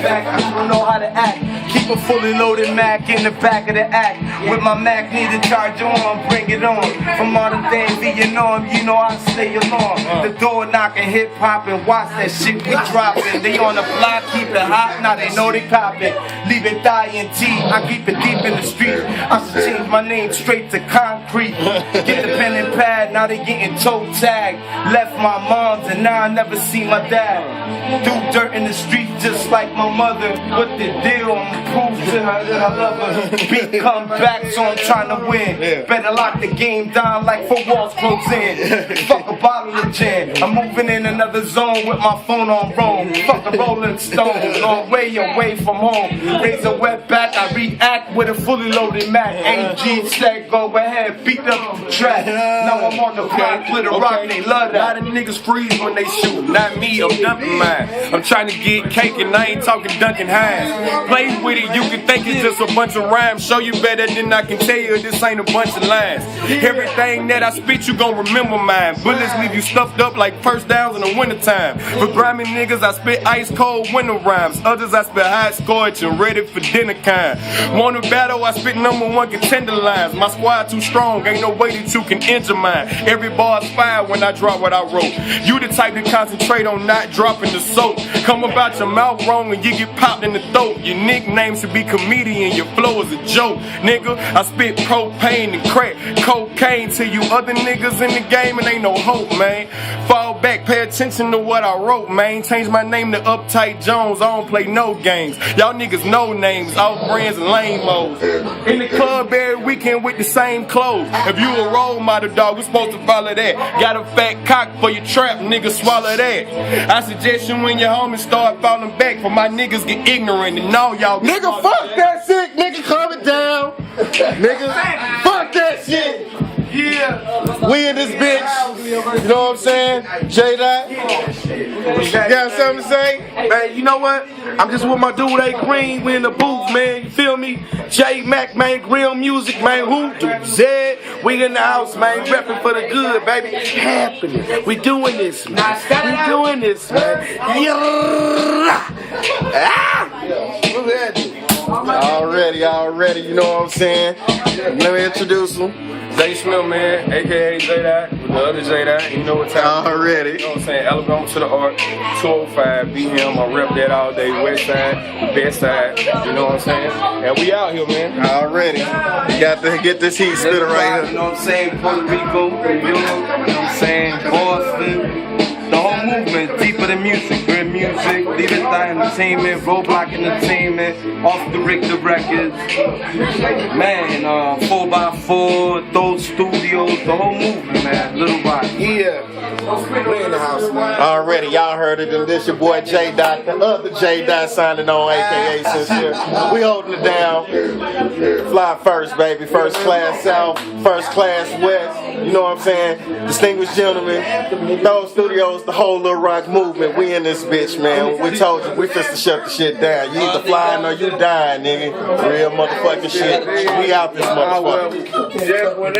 back, I don't know how to act. Keep a fully loaded Mac in the back of the act. With my Mac, need to charge on, bring it on. From all the things Vietnam, you know I stay along. The door knocking, hip hop, and watch that shit we dropping. They on the block, keep it hot, now they know they popping. Leave it INT, I keep it deep in the street. I should change my name straight to concrete. Get the pen and pad, now they getting toe tagged. Left my mom's and now I never see my dad. Do dirt in the street just like my mother. What the deal? I'm proof to her that I love her. Beat come back, so I'm trying to win. Better lock the game down like 4 walls close in. Fuck a bottle of gin. I'm moving in another zone with my phone on roam. Fuck a Rolling Stone, long way away from home. Raise a wet back, I react with a fully loaded Mac. AG said go ahead, beat up the track. Now I'm on the block, clear the rock, they love that. A lot of niggas freeze when they shoot, not me, I'm dumping mine. I'm trying to get cake and I ain't talking Duncan Hines. Play with it, you can think it's just a bunch of rhymes. Show you better than I can tell you, this ain't a bunch of lines. Everything that I spit, you gon' remember mine. Bullets leave you stuffed up like first downs in the wintertime. For grimy niggas, I spit ice cold winter rhymes. Others, I spit hot scorch and ready for dinner kind. Want a battle, I spit #1 contender lines. My squad too strong, ain't no way that you can injure mine. Every bar's fire when I drop what I wrote. You the type to concentrate on not dropping the soap. Come about your mouth wrong and you get popped in the throat. Your nickname should be comedian, your flow is a joke. Nigga, I spit propane and crack cocaine to you other niggas in the game and ain't no hope, man. Fall back, pay attention to what I wrote, man. Change my name to Uptight Jones, I don't play no games. Y'all niggas know names, off brands and lame-os. In the club every weekend with the same clothes. If you a role model, dog, we supposed to follow that. Got a fat cock for your trap, nigga, swallow that. I suggest you when your homies start falling back, for my niggas get ignorant and all y'all. Nigga, fuck that shit, nigga, calm it down. Nigga, fuck that shit. Yeah. We in this bitch. You know what I'm saying? J-Dot. You got something to say? Man, you know what? I'm just with my dude A Green. We in the booth, man. You feel me? J Mac, man. Grill Music, man. Who? Zed. We in the house, man. Repping for the good, baby. Happening. We doing this, man. We doing this, man. Already, you know what I'm saying? Let me introduce him. Zay Smith, man, aka J-Dot, with the other J-Dot, you know what time. Already. You know what I'm saying? Alabama to the art, 205, beat him, I rep that all day, west side, best side, you know what I'm saying? And we out here, man. Already. You got to get this heat spitter right You here. know what I'm saying? Puerto Rico, you know what I'm saying? Boston. The whole movement, deeper than music, good music, Leave It Die Entertainment, Roadblock Entertainment, Off the Richter Records, man, 4x4, those studios, the whole movement, man, Little Rock. Yeah. We in the house, man. Already, y'all heard it, and this your boy J-Dot, the other J-Dot signing on, aka Sincere. We holding it down. Fly first, baby. First class South, first class West. You know what I'm saying? Distinguished gentlemen, those studios, the whole Little Rock movement. We in this bitch, man. We told you, we fist to shut the shit down. You either flying or you dying, nigga. Real motherfucking shit. We out this motherfucker.